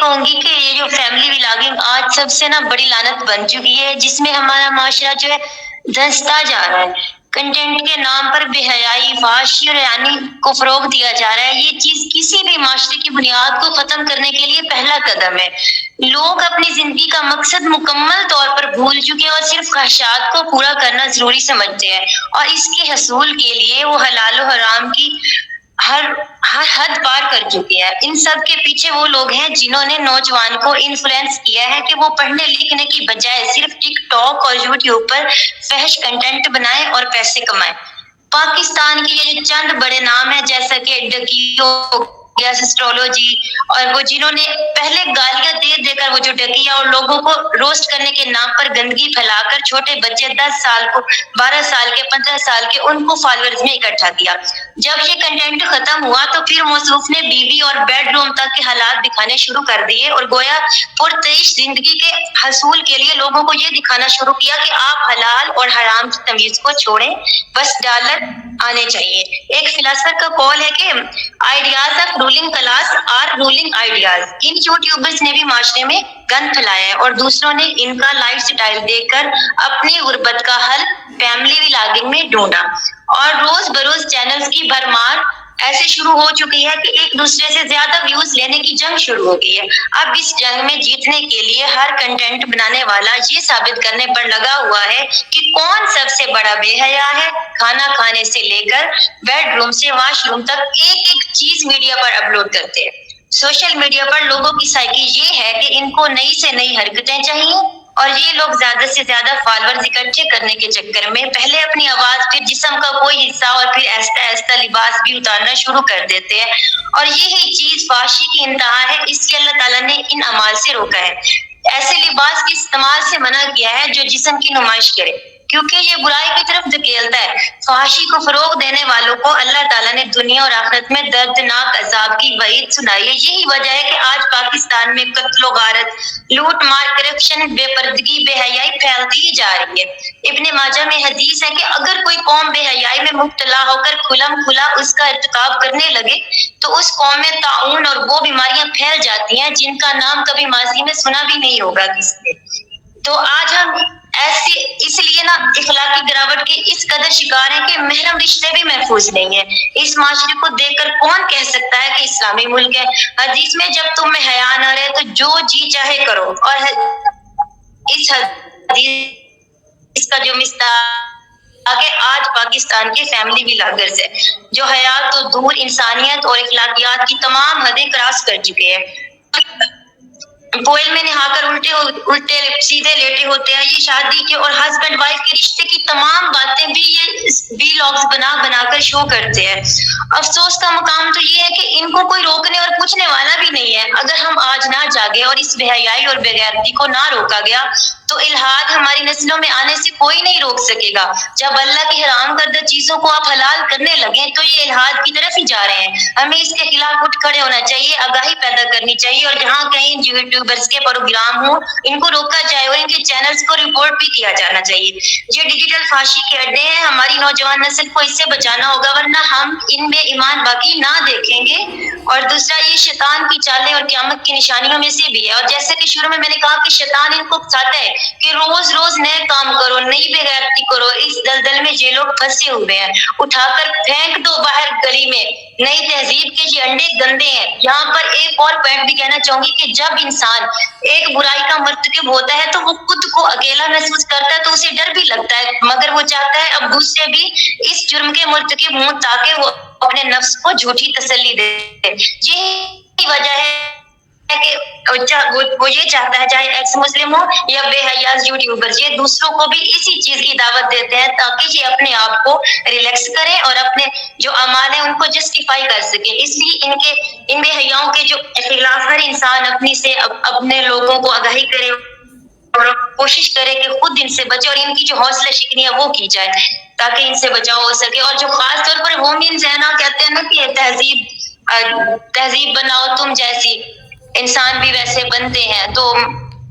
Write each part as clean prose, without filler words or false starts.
कहूंगी कि ये जो फैमिली व्लॉगिंग आज सबसे ना बड़ी लानत बन चुकी है, जिसमें हमारा माशरा जो है धंसता जा रहा है। कंटेंट के नाम पर बेहयाई, फहाशी और यानी को फरोग दिया जा रहा है। ये चीज किसी भी माशरे की बुनियाद को खत्म करने के लिए पहला कदम है। लोग अपनी जिंदगी का मकसद मुकम्मल तौर पर भूल चुके हैं और सिर्फ ख्वाहिशात को पूरा करना जरूरी समझते हैं, और इसके हसूल के लिए वो हलाल और हराम की हर हर हद पार कर चुके हैं। इन सब के पीछे वो लोग हैं जिन्होंने नौजवान को इन्फ्लुएंस किया है कि वो पढ़ने लिखने की बजाय सिर्फ टिकटॉक और यूट्यूब पर फहश कंटेंट बनाएं और पैसे कमाएं। पाकिस्तान के ये चंद बड़े नाम हैं, जैसा कि डकियो, एस्ट्रोलॉजी, और वो जिन्होंने पहले गालियां दे देकर वो जो डकिया और लोगों को रोस्ट करने के नाम पर गंदगी फैलाकर छोटे बच्चे 10 साल को 12 साल के 15 साल के उनको फॉलोअर्स में इकट्ठा किया। जब ये कंटेंट खत्म हुआ तो फिर मौसूफ ने बीवी और बेडरूम तक के हालात दिखाने शुरू कर दिए और गोया पुरतइश जिंदगी के हसूल के लिए लोगों को ये दिखाना शुरू किया कि आप हलाल और हराम की तमीज को छोड़ें, बस डॉलर आने चाहिए। एक फिलोसोफर का कॉल है कि ideas of ruling class are ruling ideas. इन यूट्यूबर्स ने भी माशरे में गंद फैलाया है और दूसरों ने इनका लाइफ स्टाइल देखकर अपनी गुर्बत का हल फैमिली व्लॉगिंग में ढूंढा, और रोज बरोज चैनल्स की भरमार ऐसे शुरू हो चुकी है कि एक दूसरे से ज्यादा व्यूज लेने की जंग शुरू हो गई है। अब इस जंग में जीतने के लिए हर कंटेंट बनाने वाला ये साबित करने पर लगा हुआ है कि कौन सबसे बड़ा बेहया है। खाना खाने से लेकर बेडरूम से वॉशरूम तक एक एक चीज मीडिया पर अपलोड करते हैं। सोशल मीडिया पर लोगों की साइकी ये है कि इनको नई से नई हरकतें चाहिए, और ये लोग ज्यादा से ज्यादा फॉलोअर्स इकट्ठे करने के चक्कर में पहले अपनी आवाज, फिर जिस्म का कोई हिस्सा और फिर ऐसा ऐसा लिबास भी उतारना शुरू कर देते हैं। और यही चीज फाशी की इंतहा है। इसके अल्लाह ताला ने इन अमाल से रोका है, ऐसे लिबास के इस्तेमाल से मना किया है जो जिस्म की नुमाइश करे, क्योंकि ये बुराई की तरफ धकेलता है। फहाशी को फरोग देने वालों को अल्लाह ताला ने दुनिया और आखिरत में दर्दनाक अजाब की वईद सुनाई है। यही वजह है कि आज पाकिस्तान में कत्लो गारत, लूट मार, करप्शन, बेपर्दगी, बेहयाई फैलती ही जा रही है। इब्ने माजा में हदीस है कि अगर कोई कौम बेहयाई में मुब्तला होकर खुलम खुला उसका इर्तिकाब करने लगे तो उस कौम में ताउन और वो बीमारियां फैल जाती हैं जिनका नाम कभी माजी में सुना भी नहीं होगा किसने। तो आज हम ऐसे इसलिए ना इखलाकी गिरावट के इस कदर शिकार है कि महरम रिश्ते भी महफूज नहीं है। इस माशरे को देखकर कौन कह सकता है कि इस्लामी मुल्क है। हदीस में जब तुम में हया न रहे तो जो जी चाहे करो, और इस हदीस का जो मिस्ताक आगे आज पाकिस्तान के फैमिली व्लॉगर्स है जो हयात तो दूर इंसानियत और इखलाकियात की तमाम हदें क्रॉस कर चुके हैं। कोयल में नहाकर उल्टे सीधे लेटे होते हैं। ये शादी के और हस्बैंड वाइफ के रिश्ते की तमाम बातें भी ये व्लॉग्स बनाकर शो करते हैं। अफसोस का मुकाम तो ये है कि इनको कोई रोकने और पूछने वाला भी नहीं है। अगर हम आज ना जागे और इस बेहयाई और बेगैरती को ना रोका गया तो इल्हाद हमारी नस्लों में आने से कोई नहीं रोक सकेगा। जब अल्लाह की हराम करदा चीजों को आप हलाल करने लगे तो ये इल्हाद की तरफ ही जा रहे हैं। हमें इसके खिलाफ उठ खड़े होना चाहिए, आगाही पैदा करनी चाहिए, और जहाँ कहीं यूट्यूबर्स के प्रोग्राम हो इनको रोका जाए और इनके चैनल्स को रिपोर्ट भी किया जाना चाहिए। ये डिजिटल फाशी के अड्डे हैं, हमारी नौजवान नस्ल को इससे बचाना होगा, वरना हम इनमें ईमान बाकी ना देखेंगे। और दूसरा, ये शैतान की चालें और क़यामत की निशानियों में से भी है। और जैसे कि शुरू में मैंने कहा कि शैतान इनको उकसाता है कि रोज रोज नए काम करो, नई बेगैरती करो। इस दलदल में ये लोग फंसे हुए हैं, उठाकर फेंक दो बाहर गली में। नई तहजीब के ये अंडे गंदे हैं। यहाँ पर एक और पॉइंट भी कहना चाहूंगी कि जब इंसान एक बुराई का मर्तकब होता है तो वो खुद को अकेला महसूस करता है, तो उसे डर भी लगता है, मगर वो चाहता है अब दूसरे भी इस जुर्म के मर्तकब हों ताकि वो अपने नफ्स को झूठी तसल्ली दे। यही वजह है कि वो ये चाहता है, चाहे एक्स मुस्लिम हो या बेहयाज यूट्यूबर्स, ये दूसरों को भी इसी चीज की दावत देते हैं ताकि ये अपने आप को रिलैक्स करें और अपने जो अमाल है उनको जस्टिफाई कर सके। इसलिए इन बेहयाओं के जो खिलाफ हर इंसान अपनी से अपने लोगों को आगाही करे और कोशिश करे कि खुद इनसे बचे, और इनकी जो हौसला शिकनी है वो की जाए ताकि इनसे बचाव हो सके। और जो खास तौर पर वोमेन्स है ना, कहते हैं ना कि तहजीब बनाओ तुम जैसी, इंसान भी वैसे बनते हैं। तो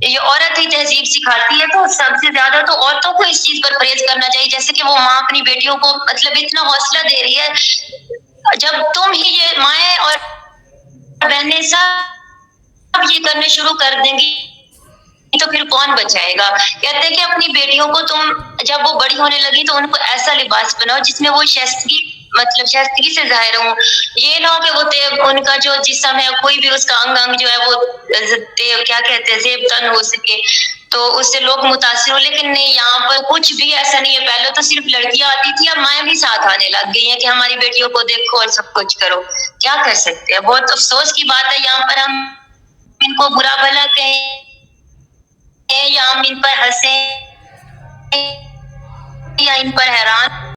ये औरत ही तहजीब सिखाती है, तो सबसे ज्यादा तो औरतों को इस चीज पर परहेज करना चाहिए। जैसे कि वो माँ अपनी बेटियों को मतलब इतना हौसला दे रही है, जब तुम ही ये माएँ और बहनें सब आप ये करने शुरू कर देंगी तो फिर कौन बचाएगा? कहते हैं कि अपनी बेटियों को तुम जब वो बड़ी होने लगी तो उनको ऐसा लिबास बनाओ जिसमें वो शाइस्तगी मतलब शाइस्तगी से ज़ाहिर हों। ये ना हो कि उनका जो जिस्म है कोई भी उसका अंग-अंग जो है वो क्या कहते हैं ज़ेब-तन हो सके, तो उससे लोग मुतासिर हो। लेकिन नहीं, यहाँ पर कुछ भी ऐसा नहीं है। पहले तो सिर्फ लड़कियाँ आती थी, अब माएँ भी साथ आने लग गई हैं कि हमारी बेटियों को देखो और सब कुछ करो। क्या कर सकते हैं? बहुत अफ़सोस की बात है। यहाँ पर हम इनको बुरा भला कहें या हम इन पर हंसे या इन पर हैरान